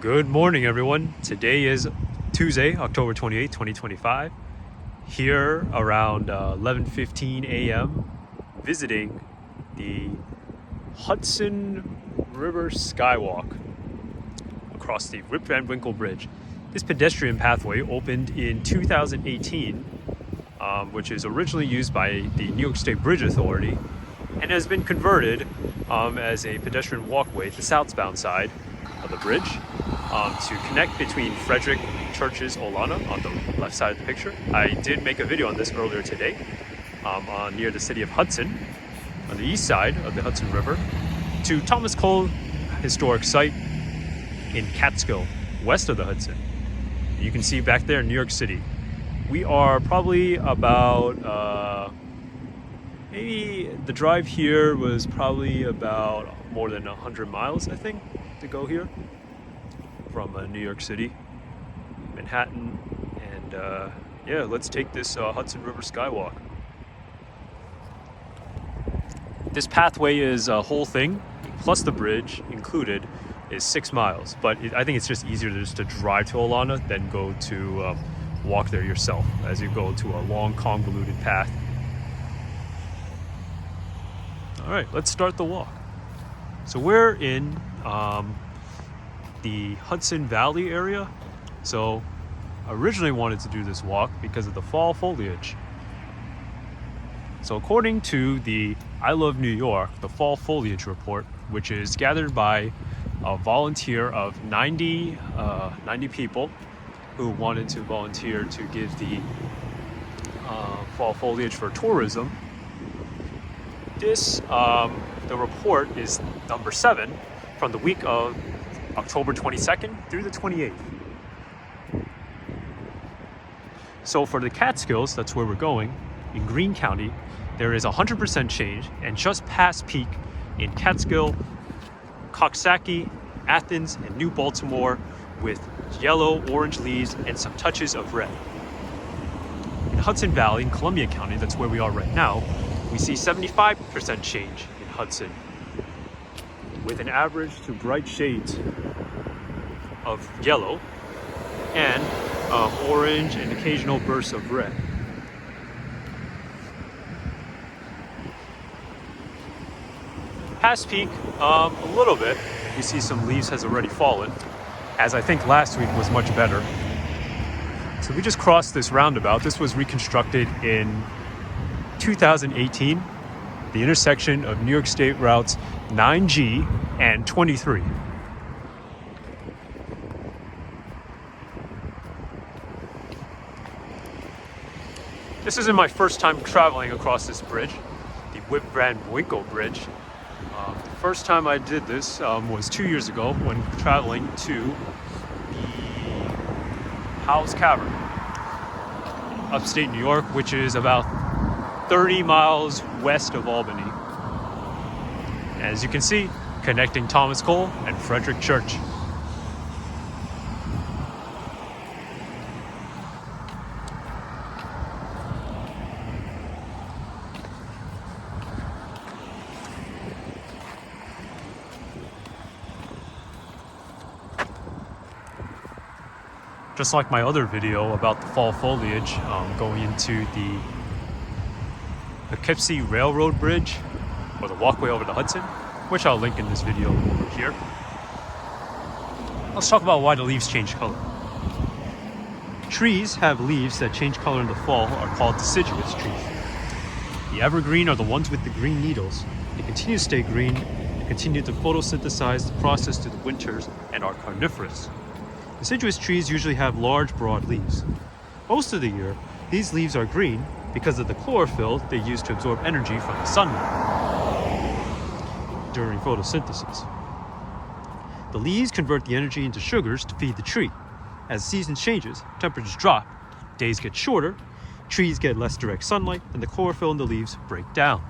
Good morning, everyone. Today is Tuesday, October 28, 2025. Here around 11:15 a.m. visiting the Hudson River Skywalk across the Rip Van Winkle Bridge. This pedestrian pathway opened in 2018, which is originally used by the New York State Bridge Authority and has been converted as a pedestrian walkway, the southbound side of the bridge, to connect between Frederic Church's Olana on the left side of the picture. I did make a video on this earlier today, near the city of Hudson, on the east side of the Hudson River, to Thomas Cole Historic Site in Catskill, west of the Hudson. You can see back there in New York City. We are probably about, maybe the drive here was probably about more than 100 miles, I think, to go here from New York City, Manhattan, and yeah, let's take this Hudson River Skywalk. This pathway is a whole thing, plus the bridge included, is 6 miles, but I think it's just easier just to drive to Olana than go to walk there yourself as you go to a long convoluted path. All right, let's start the walk. So we're in the Hudson Valley area. So I originally wanted to do this walk because of the fall foliage. So according to the I Love New York, the fall foliage report, which is gathered by a volunteer of 90 people who wanted to volunteer to give the fall foliage for tourism. This, the report is number 7 from the week of October 22nd through the 28th. So for the Catskills, that's where we're going, in Greene County, there is 100% change, and just past peak in Catskill, Coxsackie, Athens, and New Baltimore with yellow, orange leaves and some touches of red. In Hudson Valley, in Columbia County, that's where we are right now, we see 75% change in Hudson, with an average to bright shades of yellow and orange and occasional bursts of red. Past peak, a little bit. You see some leaves has already fallen, as I think last week was much better. So we just crossed this roundabout. This was reconstructed in 2018, the intersection of New York State routes 9G and 23. This isn't my first time traveling across this bridge, the Rip Van Winkle Bridge. The first time I did this was 2 years ago when traveling to the Howes Cavern, upstate New York, which is about 30 miles west of Albany. As you can see, connecting Thomas Cole and Frederic Church. Just like my other video about the fall foliage, going into the Poughkeepsie Railroad Bridge, or the walkway over the Hudson, which I'll link in this video over here. Let's talk about why the leaves change color. Trees have leaves that change color in the fall are called deciduous trees. The evergreen are the ones with the green needles. They continue to stay green, they continue to photosynthesize the process through the winters, and are carnivorous. Deciduous trees usually have large, broad leaves. Most of the year, these leaves are green because of the chlorophyll they use to absorb energy from the sunlight during photosynthesis. The leaves convert the energy into sugars to feed the tree. As the season changes, temperatures drop, days get shorter, trees get less direct sunlight, and the chlorophyll in the leaves break down.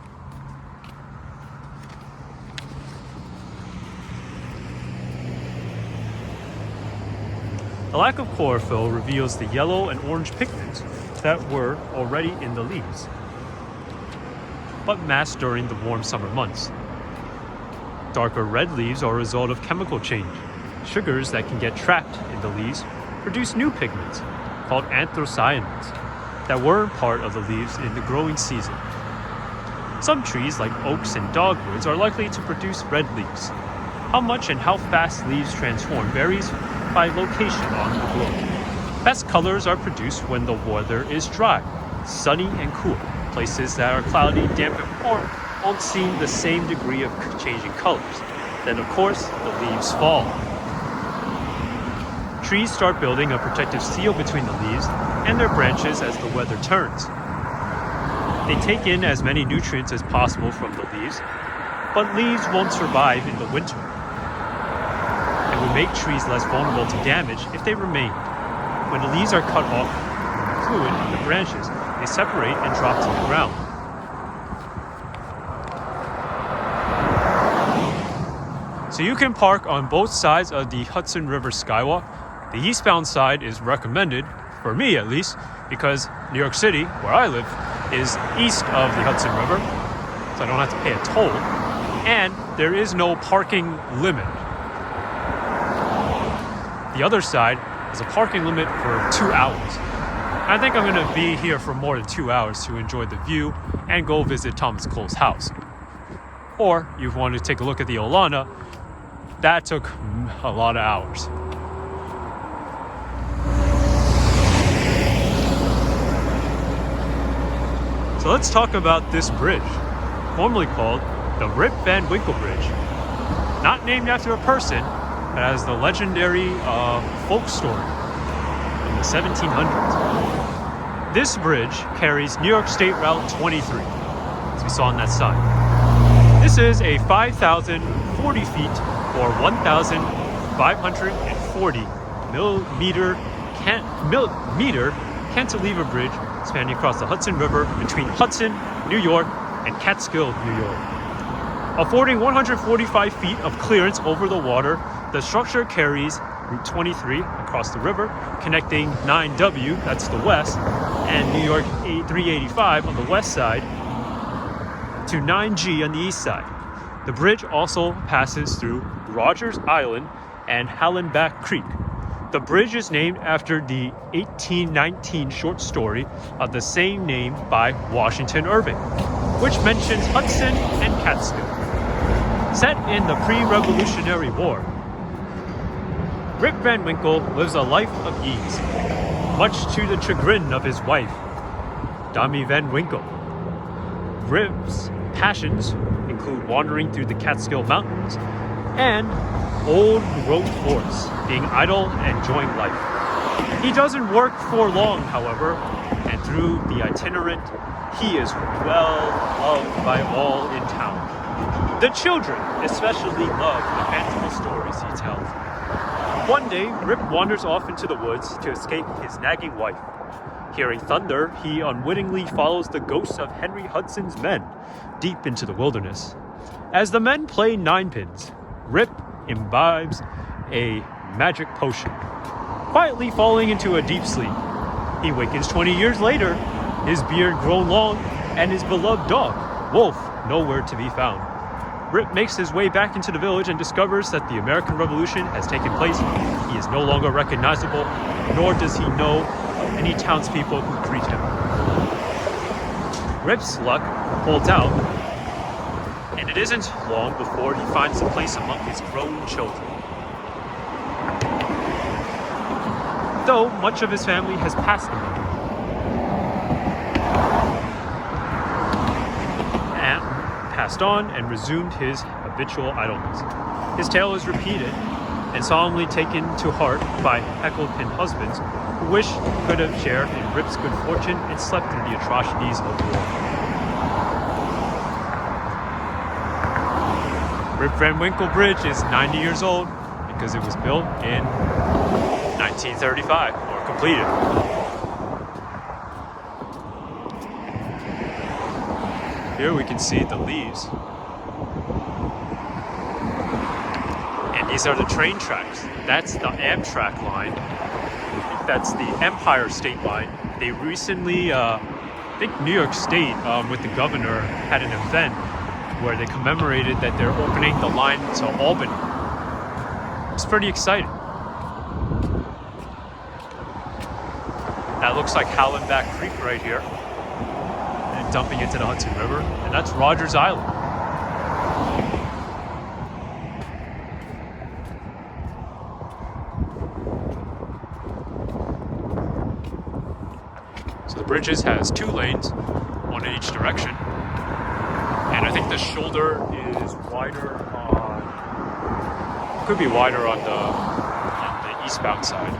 The lack of chlorophyll reveals the yellow and orange pigments that were already in the leaves, but masked during the warm summer months. Darker red leaves are a result of chemical change. Sugars that can get trapped in the leaves produce new pigments called anthocyanins that weren't part of the leaves in the growing season. Some trees, like oaks and dogwoods, are likely to produce red leaves. How much and how fast leaves transform varies by location on the globe. Best colors are produced when the weather is dry, sunny, and cool. Places that are cloudy, damp, and warm won't see the same degree of changing colors. Then, of course, the leaves fall. Trees start building a protective seal between the leaves and their branches as the weather turns. They take in as many nutrients as possible from the leaves, but leaves won't survive in the winter. It would make trees less vulnerable to damage if they remained. When the leaves are cut off from the fluid in the branches, they separate and drop to the ground. So you can park on both sides of the Hudson River Skywalk. The eastbound side is recommended, for me at least, because New York City, where I live, is east of the Hudson River, so I don't have to pay a toll, and there is no parking limit. The other side is a parking limit for 2 hours. I think I'm going to be here for more than 2 hours to enjoy the view and go visit Thomas Cole's house. Or you want to take a look at the Olana, that took a lot of hours. So let's talk about this bridge, formerly called the Rip Van Winkle Bridge. Not named after a person, but as the legendary folk story from the 1700s. This bridge carries New York State Route 23, as we saw on that sign. This is a 5,040 feet or 1,540 millimeter cantilever bridge spanning across the Hudson River between Hudson, New York, and Catskill, New York. Affording 145 feet of clearance over the water, the structure carries Route 23 across the river, connecting 9W, that's the west, and New York 385 on the west side, to 9G on the east side. The bridge also passes through Rogers Island and Hallenbach Creek. The bridge is named after the 1819 short story of the same name by Washington Irving, which mentions Hudson and Catskill. Set in the pre-Revolutionary War, Rip Van Winkle lives a life of ease, much to the chagrin of his wife, Dami Van Winkle. Rip's passions include wandering through the Catskill Mountains and old growth horse, being idle and enjoying life. He doesn't work for long, however, and through the itinerant, he is well loved by all in town. The children especially love the fanciful stories he tells. One day, Rip wanders off into the woods to escape his nagging wife. Hearing thunder, he unwittingly follows the ghosts of Henry Hudson's men deep into the wilderness. As the men play ninepins, Rip imbibes a magic potion, quietly falling into a deep sleep. He wakens 20 years later, his beard grown long, and his beloved dog, Wolf, nowhere to be found. Rip makes his way back into the village and discovers that the American Revolution has taken place. He is no longer recognizable, nor does he know of any townspeople who greet him. Rip's luck holds out, and it isn't long before he finds a place among his grown children. Though much of his family has passed him and passed on and resumed his habitual idleness. His tale is repeated and solemnly taken to heart by hecklepin husbands who wish he could have shared in Rip's good fortune and slept through the atrocities of war. Rip Van Winkle Bridge is 90 years old because it was built in 1935 or completed. Here we can see the leaves. And these are the train tracks. That's the Amtrak line. That's the Empire State Line. They recently, I think New York State, with the governor, had an event where they commemorated that they're opening the line to Albany Looks pretty exciting. That looks like Hallenback Creek right here, and dumping into the Hudson River, and that's Rogers Island. So the bridges has 2 lanes, one in each direction, and I think the shoulder is wider on, could be wider on the eastbound side.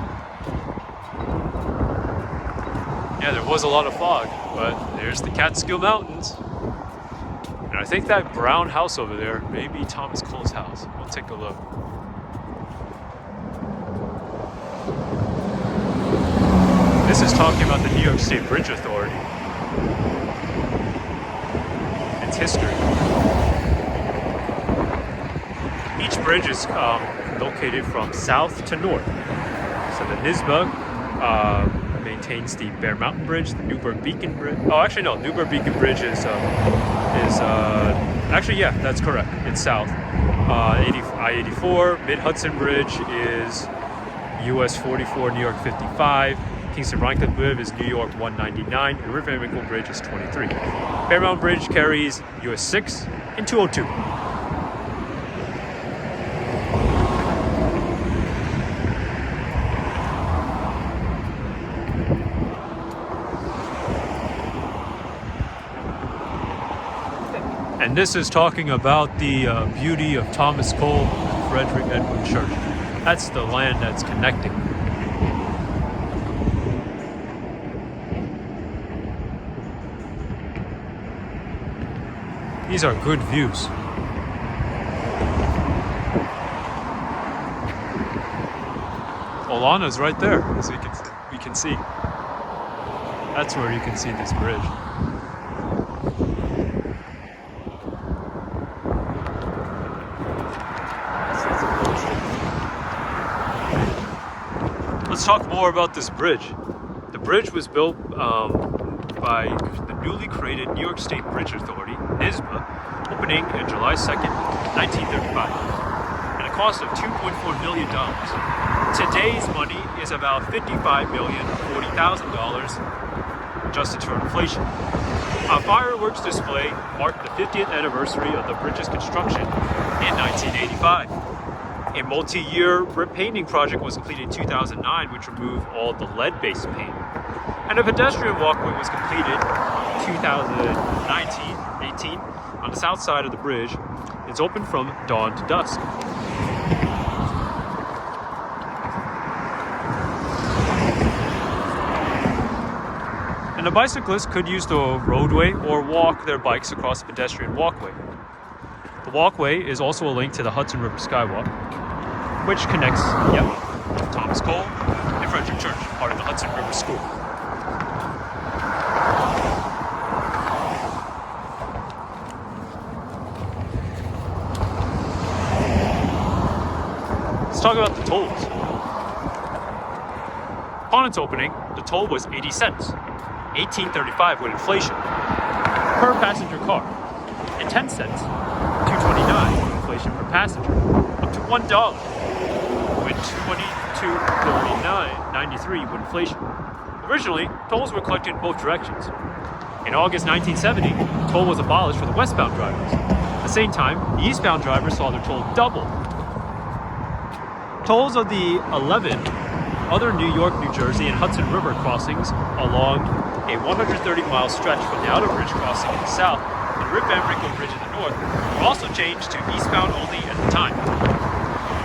Yeah, there was a lot of fog, but there's the Catskill Mountains. And I think that brown house over there may be Thomas Cole's house. We'll take a look. This is talking about the New York State Bridge Authority. Its history. Each bridge is located from south to north. So the NYSBA maintains the Bear Mountain Bridge, the Newburgh Beacon Bridge. Oh, actually no, Newburgh Beacon Bridge is actually, yeah, that's correct. It's south. I-84, Mid-Hudson Bridge is US 44, New York 55. Kingston-Rhinecliff Bridge is New York 199, and Rip Van Winkle Bridge is 23. Bear Mountain Bridge carries US 6 and 202. And this is talking about the beauty of Thomas Cole Frederic Edwin Church. That's the land that's connecting. These are good views. Olana's right there, as we can see. That's where you can see this bridge. Let's talk more about this bridge. The bridge was built by the newly created New York State Bridge Authority, NYSBA, opening on July 2nd, 1935, at a cost of $2.4 million. Today's money is about $55,040,000, adjusted for inflation. A fireworks display marked the 50th anniversary of the bridge's construction in 1985. A multi-year repainting project was completed in 2009, which removed all the lead-based paint. And a pedestrian walkway was completed in 2019-18 on the south side of the bridge. It's open from dawn to dusk. And the bicyclists could use the roadway or walk their bikes across the pedestrian walkway. The walkway is also a link to the Hudson River Skywalk, which connects, Thomas Cole and Frederic Church, part of the Hudson River School. Let's talk about the tolls. Upon its opening, the toll was 80 cents, $18.35 with inflation, per passenger car, and 10 cents, $2.29 with inflation per passenger, up to $1 with $22.93 with inflation. Originally, tolls were collected in both directions. In August 1970, the toll was abolished for the westbound drivers. At the same time, the eastbound drivers saw their toll double. Tolls of the 11 other New York, New Jersey, and Hudson River crossings along a 130-mile stretch from the outer bridge crossing in the south and Rip Van Winkle Bridge in the north were also changed to eastbound only at the time.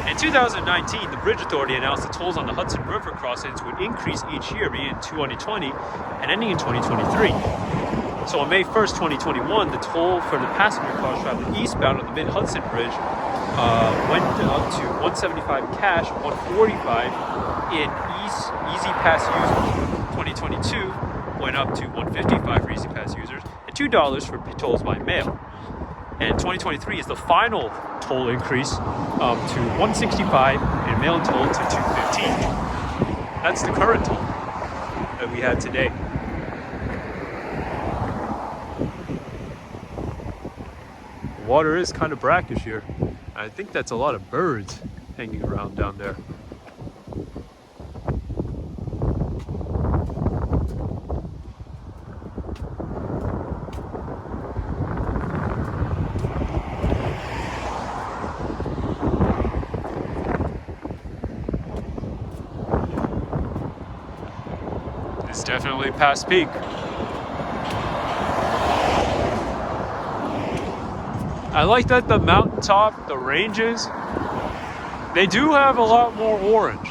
In 2019, the Bridge Authority announced the tolls on the Hudson River crossings would increase each year, beginning in 2020 and ending in 2023. So on May 1st, 2021, the toll for the passenger cars traveling eastbound on the Mid-Hudson Bridge went up to $175 cash, $145 in Easy Pass users. 2022 went up to $155 for Easy Pass users and $2 for tolls by mail. And 2023 is the final toll increase to $165 and mail toll to $215. That's the current toll that we had today. The water is kind of brackish here. I think that's a lot of birds. hanging around down there. It's definitely past peak. I like that the mountaintop, the ranges, they do have a lot more orange.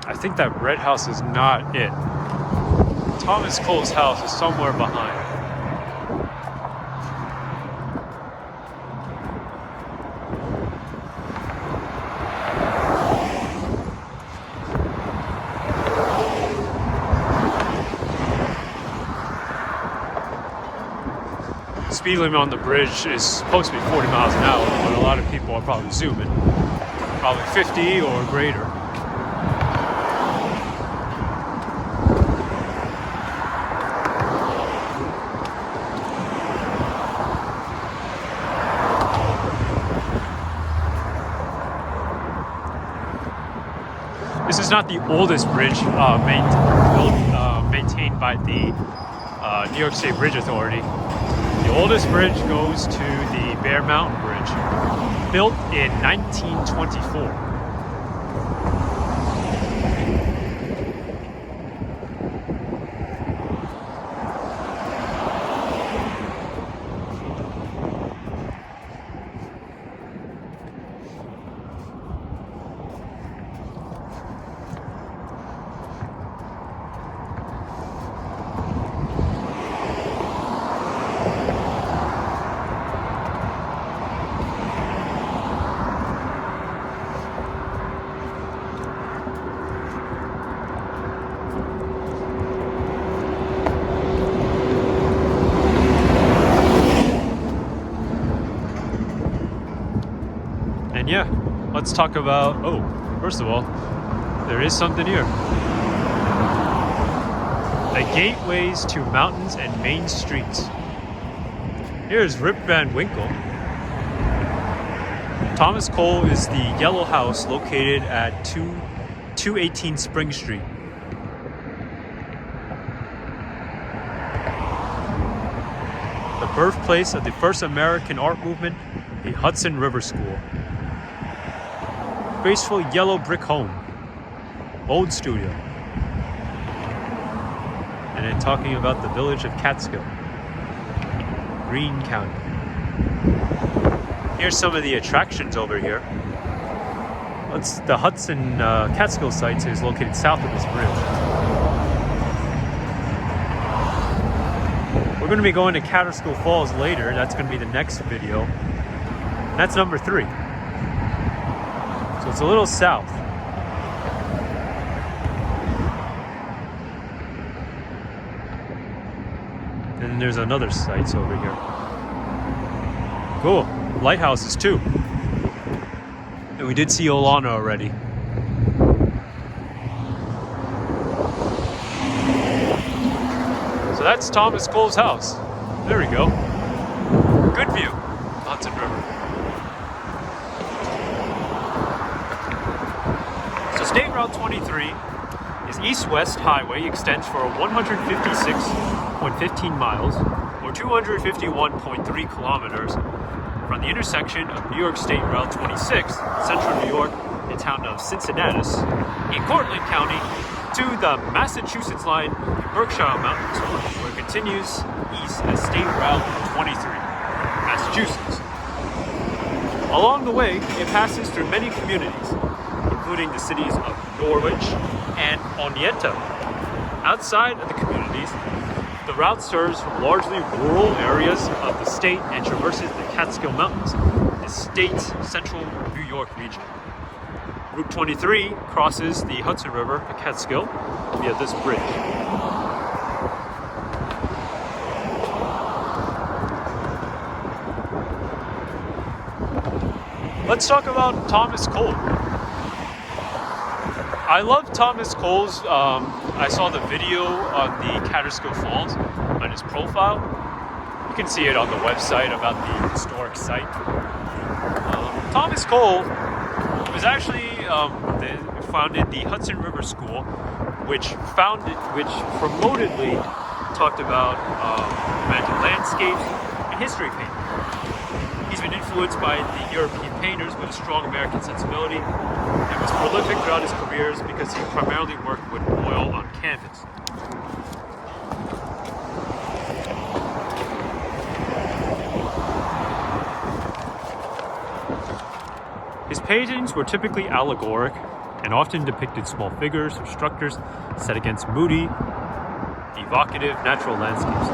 I think that red house is not it. Thomas Cole's house is somewhere behind. Speed limit on the bridge is supposed to be 40 miles an hour, but a lot of people are probably zooming. Probably 50 or greater. This is not the oldest bridge maintained by the New York State Bridge Authority. The oldest bridge goes to the Bear Mountain Bridge, built in 1924. And yeah, let's talk about, first of all, there is something here. The gateways to mountains and main streets. Here's Rip Van Winkle. Thomas Cole is the yellow house located at 218 Spring Street. The birthplace of the first American art movement, the Hudson River School. Graceful yellow brick home, old studio. And then talking about the village of Catskill, Greene County. Here's some of the attractions over here. The Hudson Catskill site is located south of this bridge. We're going to be going to Catskill Falls later. That's going to be the next video. And that's number 3. So it's a little south. And then there's another site over here. Cool. Lighthouses too. And we did see Olana already. So that's Thomas Cole's house. There we go. Good view. Hudson River. So State Route 23 is east-west highway, extends for 156.15 miles or 251.3 kilometers from the intersection of New York State Route 26, central New York, the town of Cincinnati, in Cortland County, to the Massachusetts line in Berkshire Mountains, where it continues east as State Route 23, Massachusetts. Along the way, it passes through many communities, including the cities of Norwich and Oneonta. Outside of the communities, the route serves from largely rural areas of the state and traverses the Catskill Mountains, the state's central New York region. Route 23 crosses the Hudson River at Catskill via this bridge. Let's talk about Thomas Cole. I love Thomas Cole's, I saw the video on the Catskill Falls on his profile. You can see it on the website about the historic site. Thomas Cole was actually founded the Hudson River School, which promotedly talked about romantic landscapes and history painting. He's been influenced by the European painters with a strong American sensibility and was prolific throughout his careers because he primarily worked with oil on canvas. His paintings were typically allegoric and often depicted small figures or structures set against moody, evocative natural landscapes.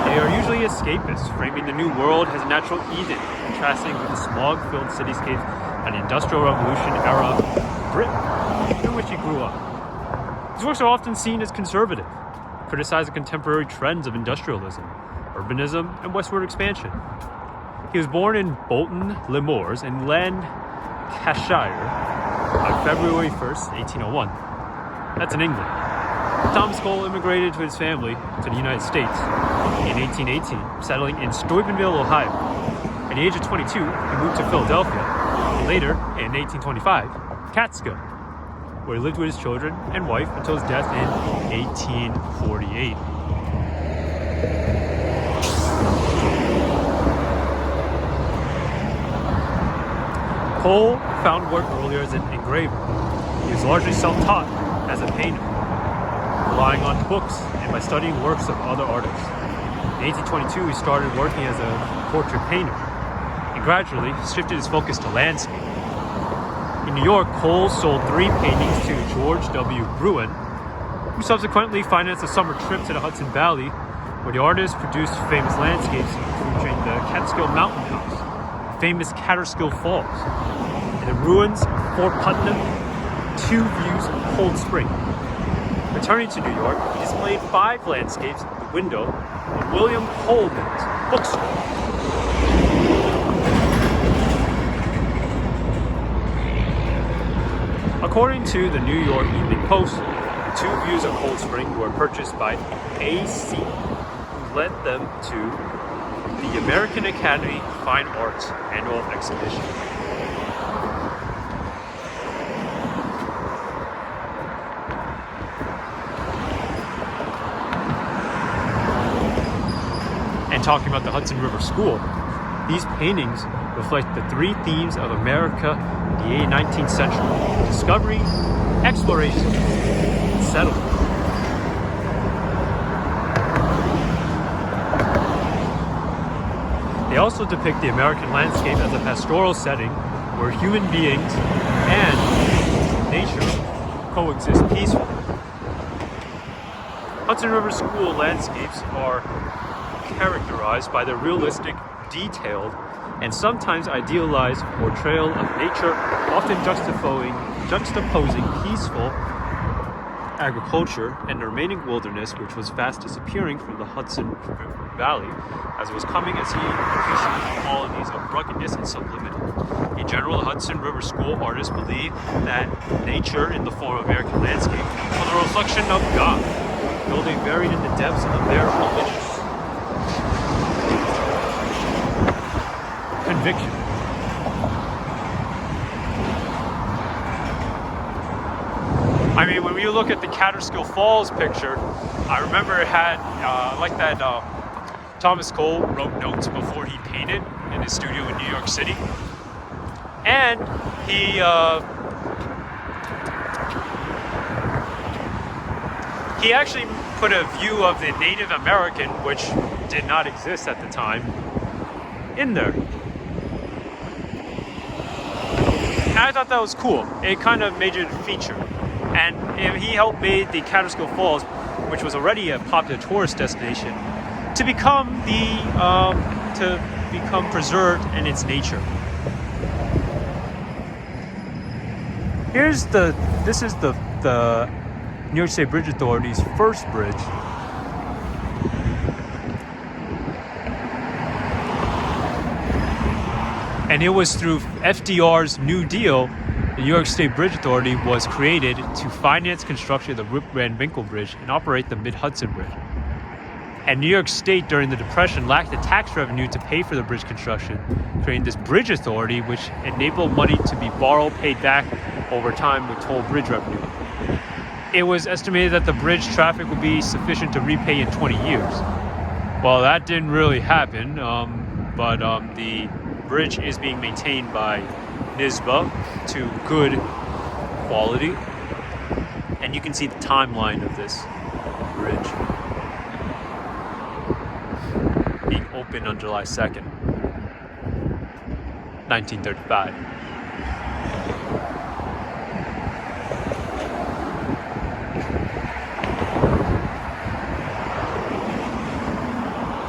They are usually escapist, framing the New World as a natural Eden, contrasting with the smog-filled cityscapes and Industrial Revolution era Britain, in which he grew up. His works are often seen as conservative, criticizing contemporary trends of industrialism, urbanism, and westward expansion. He was born in Bolton le Moors in Lancashire on February 1st, 1801. That's in England. Thomas Cole immigrated with his family to the United States in 1818, settling in Steubenville, Ohio. At the age of 22, he moved to Philadelphia, and later, in 1825, Catskill, where he lived with his children and wife until his death in 1848. Cole found work earlier as an engraver. He was largely self-taught as a painter, relying on books and by studying works of other artists. In 1822, he started working as a portrait painter and gradually shifted his focus to landscape. In New York, Cole sold 3 paintings to George W. Bruin, who subsequently financed a summer trip to the Hudson Valley, where the artist produced famous landscapes featuring the Catskill Mountain House, the famous Catskill Falls, and the ruins of Fort Putnam, 2 views of Cold Spring. Returning to New York, he displayed 5 landscapes at the window of William Holman's bookstore. According to the New York Evening Post, the 2 views of Cold Spring were purchased by A.C., who led them to the American Academy of Fine Arts annual exhibition. And talking about the Hudson River School, these paintings reflect the 3 themes of America in the 19th century: discovery, exploration, and settlement. They also depict the American landscape as a pastoral setting where human beings and nature coexist peacefully. Hudson River School landscapes are characterized by the realistic, detailed, and sometimes idealized portrayal of nature, often juxtaposing peaceful agriculture and the remaining wilderness, which was fast disappearing from the Hudson River Valley as it was coming as he appreciated the qualities of ruggedness and sublimity. In general, the Hudson River School artists believe that nature in the form of American landscape was a reflection of God, though they varied in the depths of their religious conviction. I mean, when you look at the Catskill Falls picture, I remember it had, like that, Thomas Cole wrote notes before he painted in his studio in New York City. And he actually put a view of the Native American, which did not exist at the time, in there. And I thought that was cool. It kind of made it a feature. And he helped make the Catskill Falls which was already a popular tourist destination, to become preserved in its nature. This is the New York State Bridge Authority's first bridge. And it was through FDR's New Deal, the New York State Bridge Authority was created to finance construction of the Rip Van Winkle Bridge and operate the Mid-Hudson Bridge. And New York State during the Depression lacked the tax revenue to pay for the bridge construction, creating this bridge authority which enabled money to be borrowed, paid back over time with toll bridge revenue. It was estimated that the bridge traffic would be sufficient to repay in 20 years. Well, that didn't really happen, but the bridge is being maintained by NYSBA to good quality. And you can see the timeline of this bridge. Being opened on July 2nd, 1935.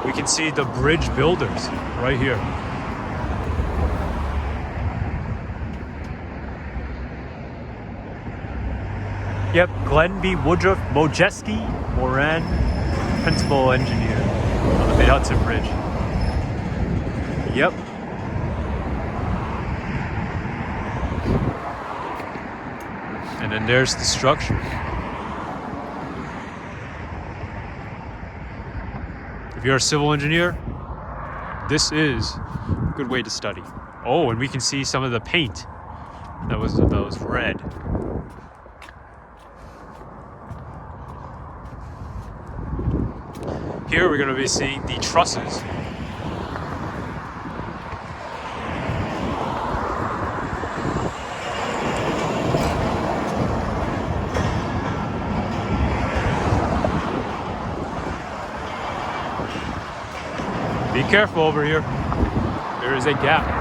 We can see the bridge builders right here. Yep, Glenn B. Woodruff Mojeski Moran, principal engineer on the Mid-Hudson Bridge. Yep. And then there's the structure. If you're a civil engineer, this is a good way to study. Oh, and we can see some of the paint that was red. Here we're going to be seeing the trusses. Be careful over here. There is a gap.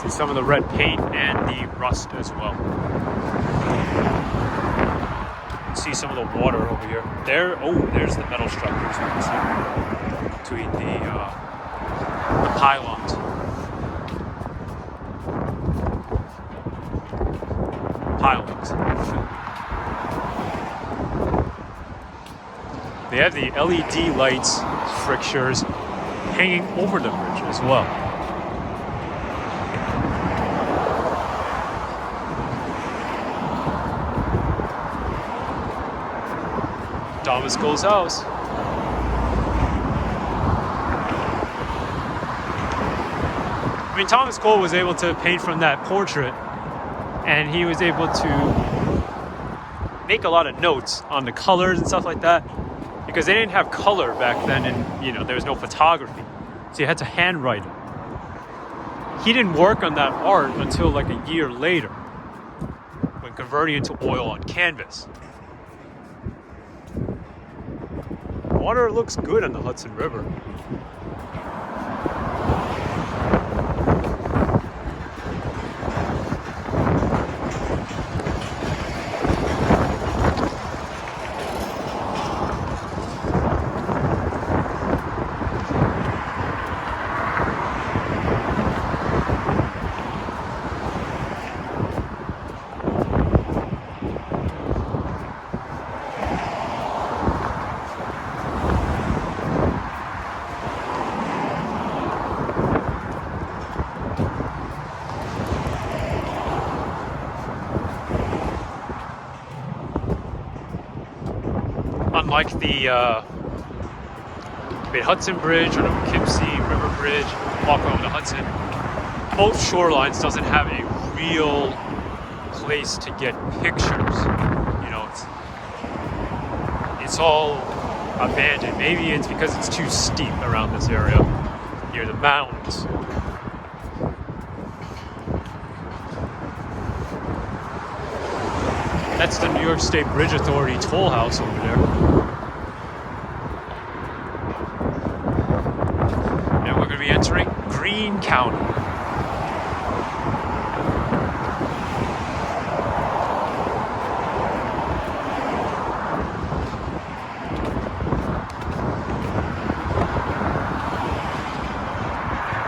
See some of the red paint and the rust as well. You can see some of the water over here. There's the metal structures we can see between the pylons. They have the LED lights, fixtures, hanging over the bridge as well. Thomas Cole's house. I mean, Thomas Cole was able to paint from that portrait, and he was able to make a lot of notes on the colors and stuff like that, because they didn't have color back then, and there was no photography, so you had to handwrite it. He didn't work on that art until like a year later, when converting it to oil on canvas. Water looks good on the Hudson River. Unlike the Hudson Bridge or the Poughkeepsie River Bridge, walkway over the Hudson, both shorelines doesn't have a real place to get pictures. It's all abandoned. Maybe it's because it's too steep around this area near the mountains. That's the New York State Bridge Authority toll house over there. entering Greene County.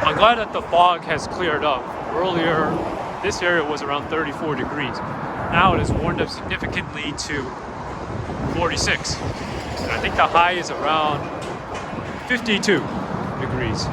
I'm glad that the fog has cleared up. Earlier, this area was around 34 degrees. Now it has warmed up significantly to 46. And I think the high is around 52 degrees.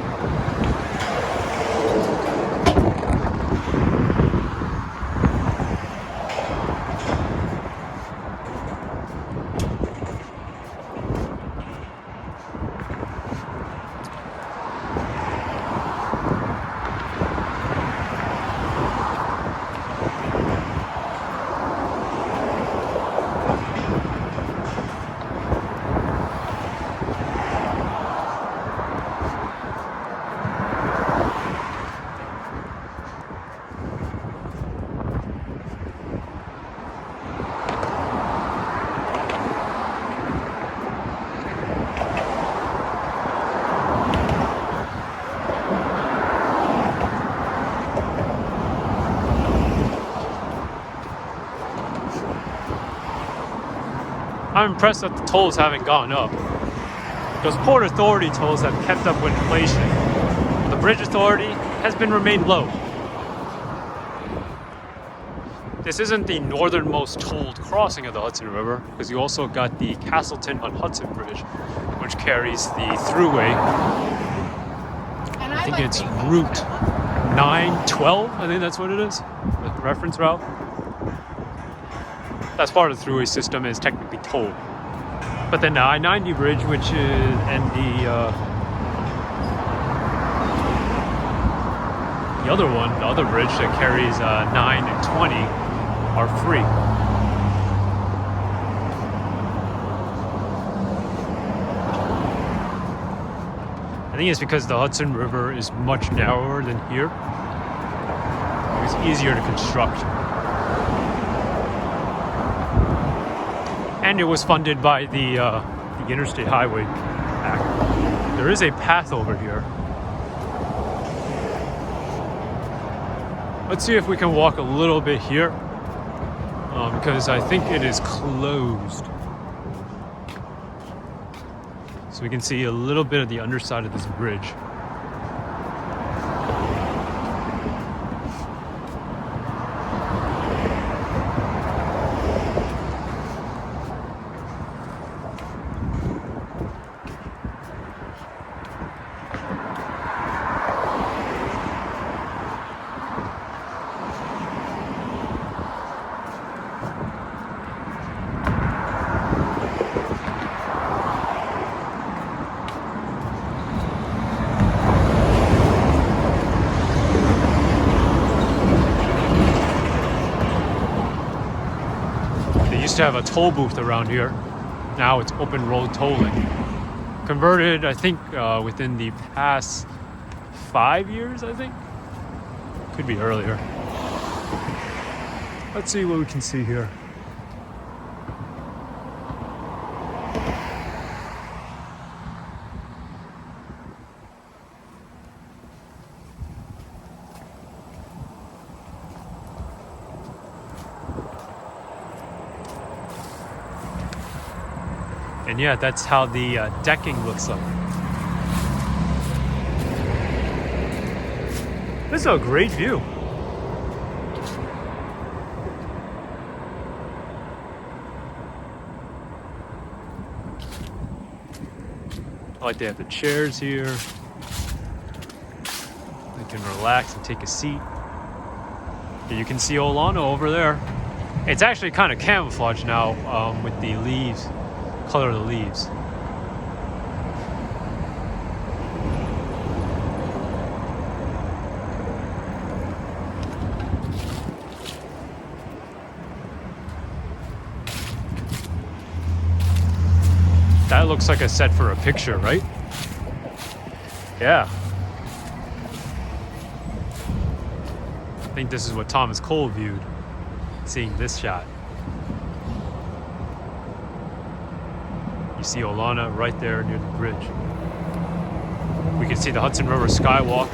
I'm impressed that the tolls haven't gone up. Those Port Authority tolls have kept up with inflation. The Bridge Authority has been remained low. This isn't the northernmost tolled crossing of the Hudson River, because you also got the Castleton on Hudson Bridge, which carries the thruway. I think it's Route 912, I think that's what it is, the reference route. That's part of the thruway system, is technically tolled. But then the I-90 bridge, which is, and the other one, the other bridge that carries 9 and 20 are free. I think it's because the Hudson River is much narrower than here. It's easier to construct. And it was funded by the Interstate Highway Act. There is a path over here. Let's see if we can walk a little bit here, because I think it is closed. So we can see a little bit of the underside of this bridge. To have a toll booth around here. Now it's open road tolling. Converted, I think, within the past 5 years, I think. Could be earlier. Let's see what we can see here. And yeah, that's how the decking looks like. This is a great view. I like they have the chairs here. You can relax and take a seat. You can see Olana over there. It's actually kind of camouflaged now with the leaves. Color of the leaves. That looks like a set for a picture, right? Yeah. I think this is what Thomas Cole viewed, seeing this shot. You see Olana right there near the bridge. We can see the Hudson River Skywalk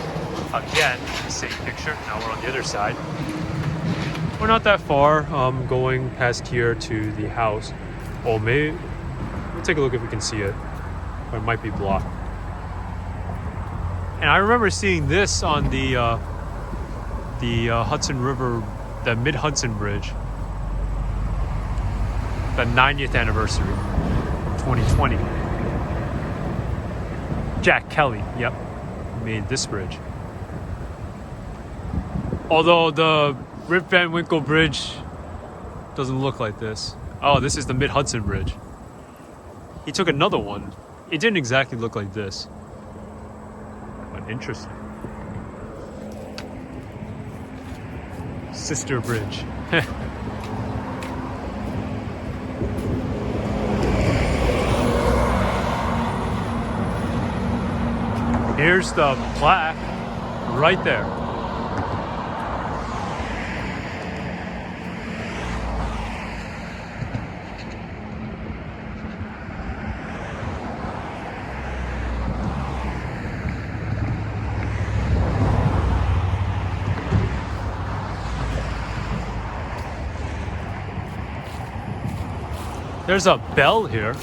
again. Same picture. Now we're on the other side. We're not that far going past here to the house. Oh, maybe we'll take a look if we can see it. Or it might be blocked. And I remember seeing this on the Hudson River, the Mid-Hudson Bridge. The 90th anniversary, 2020. Jack Kelly, yep, made this bridge. Although the Rip Van Winkle Bridge doesn't look like this. Oh, this is the Mid-Hudson Bridge. He took another one. It didn't exactly look like this. But interesting. Sister Bridge. Here's the plaque right there. There's a bell here.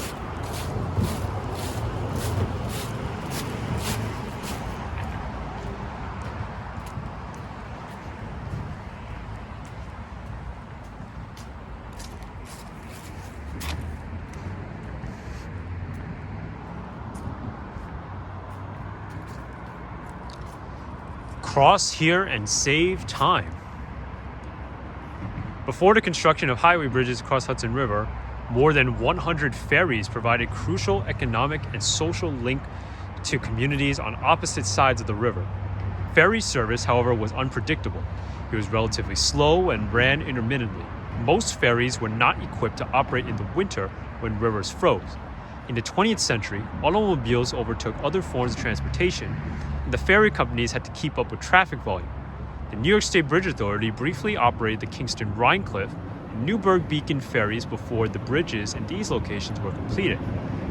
Cross here and save time. Before the construction of highway bridges across Hudson River, more than 100 ferries provided crucial economic and social link to communities on opposite sides of the river. Ferry service, however, was unpredictable. It was relatively slow and ran intermittently. Most ferries were not equipped to operate in the winter when rivers froze. In the 20th century, automobiles overtook other forms of transportation, and the ferry companies had to keep up with traffic volume. The New York State Bridge Authority briefly operated the Kingston Rhinecliff and Newburgh Beacon ferries before the bridges in these locations were completed.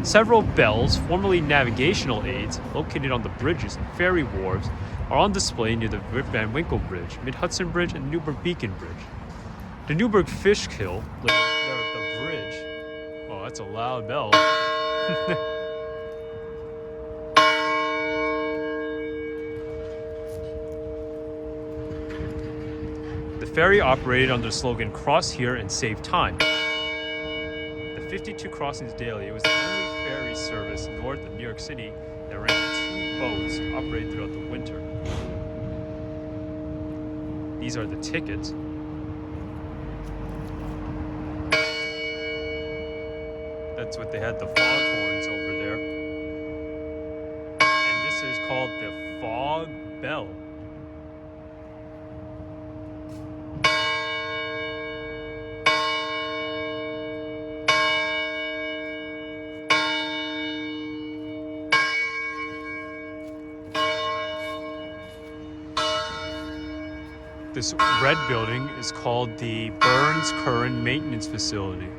Several bells, formerly navigational aids, located on the bridges and ferry wharves, are on display near the Rip Van Winkle Bridge, Mid-Hudson Bridge, and Newburgh Beacon Bridge. The Newburgh Fishkill, the bridge. Oh, that's a loud bell. The ferry operated under the slogan, "Cross here and save time." The 52 crossings daily, it was the only ferry service north of New York City that ran 2 boats operated throughout the winter. These are the tickets. That's what they had, the foghorns over there. And this is called the Fog Bell. This red building is called the Burns Current Maintenance Facility.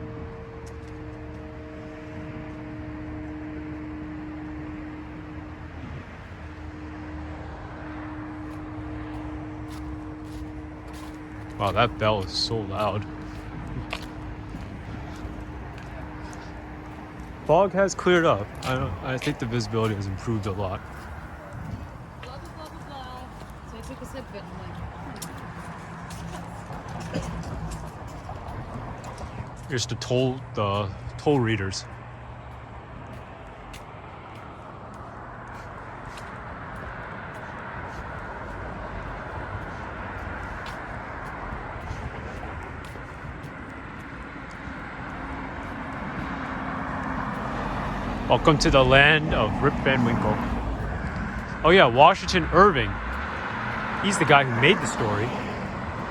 Wow, that bell is so loud. Fog has cleared up. I think the visibility has improved a lot. Blah, blah, blah, blah, blah. So I took a sip of it and I'm like, Here's the toll readers. Welcome to the land of Rip Van Winkle. Oh yeah, Washington Irving. He's the guy who made the story.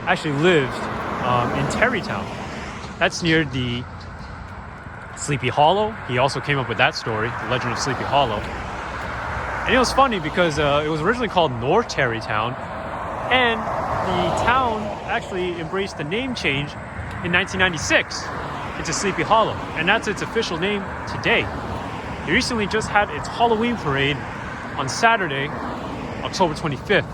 Actually lived in Terrytown. That's near the Sleepy Hollow. He also came up with that story, the legend of Sleepy Hollow. And it was funny because it was originally called North Terrytown, and the town actually embraced the name change in 1996 into Sleepy Hollow, and that's its official name today. It recently just had its Halloween parade on Saturday, October 25th.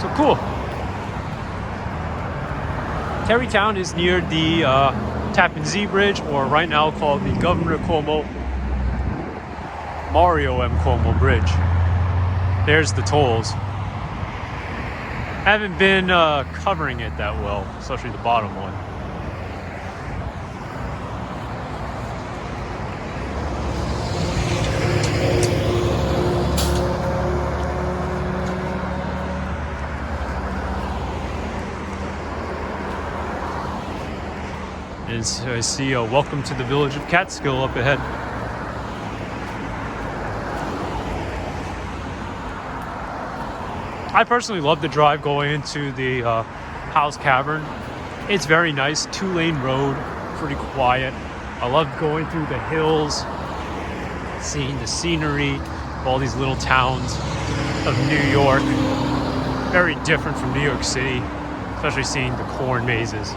So cool. Terrytown is near the Tappan Zee Bridge, or right now called the Governor Cuomo Mario M. Cuomo Bridge. There's the tolls. Haven't been covering it that well, especially the bottom one. And so I see a welcome to the village of Catskill up ahead. I personally love the drive going into the House Cavern. It's very nice, 2-lane road, pretty quiet. I love going through the hills, seeing the scenery of all these little towns of New York. Very different from New York City, especially seeing the corn mazes.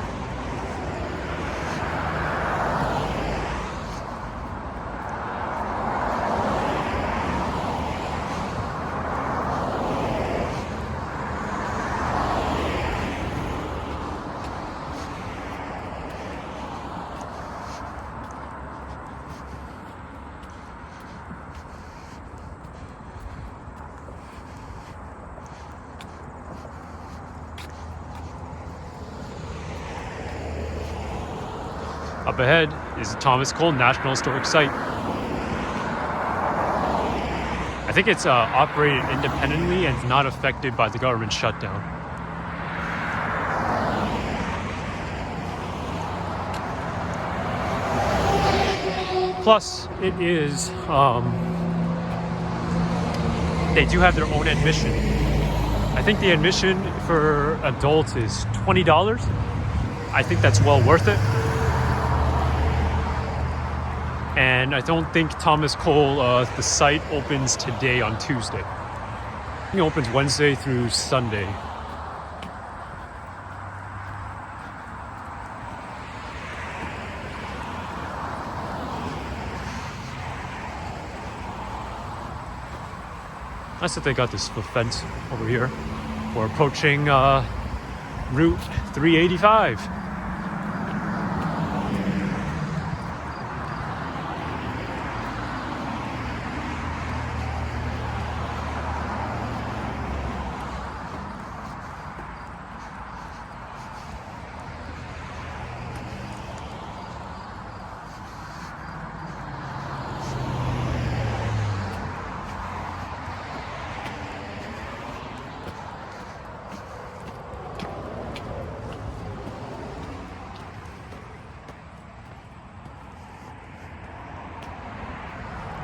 Up ahead is the Thomas Cole National Historic Site. I think it's operated independently and not affected by the government shutdown. Plus, it is, they do have their own admission. I think the admission for adults is $20. I think that's well worth it. And I don't think Thomas Cole, the site opens today on Tuesday. I think it opens Wednesday through Sunday. Nice that they got this fence over here. We're approaching Route 385.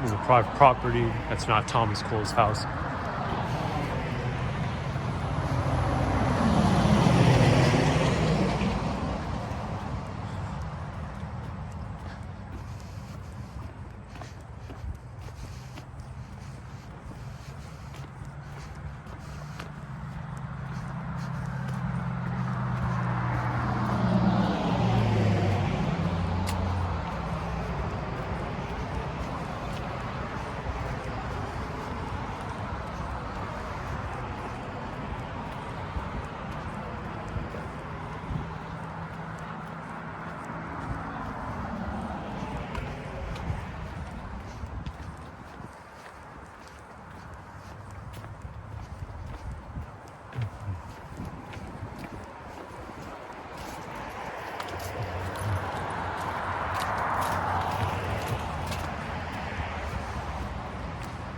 This is a private property. That's not Thomas Cole's house.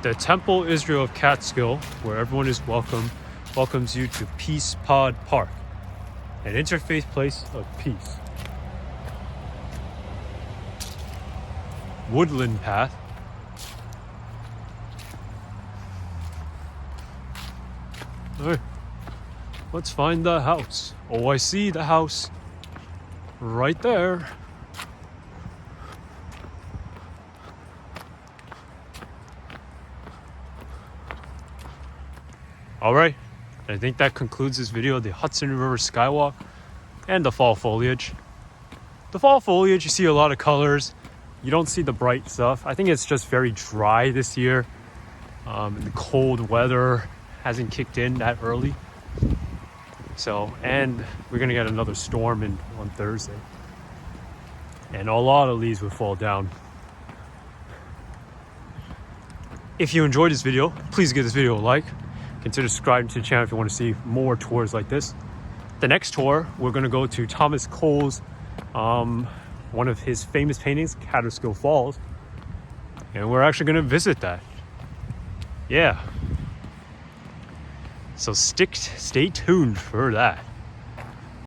The Temple Israel of Catskill, where everyone is welcome, welcomes you to Peace Pod Park, an interfaith place of peace. Woodland path. All right, let's find the house. Oh, I see the house right there. All right, And I think that concludes this video of the Hudson River Skywalk and the fall foliage. The fall foliage, you see a lot of colors. You don't see the bright stuff. I think it's just very dry this year. The cold weather hasn't kicked in that early. So, and we're gonna get another storm on Thursday. And a lot of leaves will fall down. If you enjoyed this video, please give this video a like. Consider subscribing to the channel if you want to see more tours like this. The next tour, we're gonna go to Thomas Cole's, one of his famous paintings, Catskill Falls. And we're actually gonna visit that. Yeah. So stay tuned for that.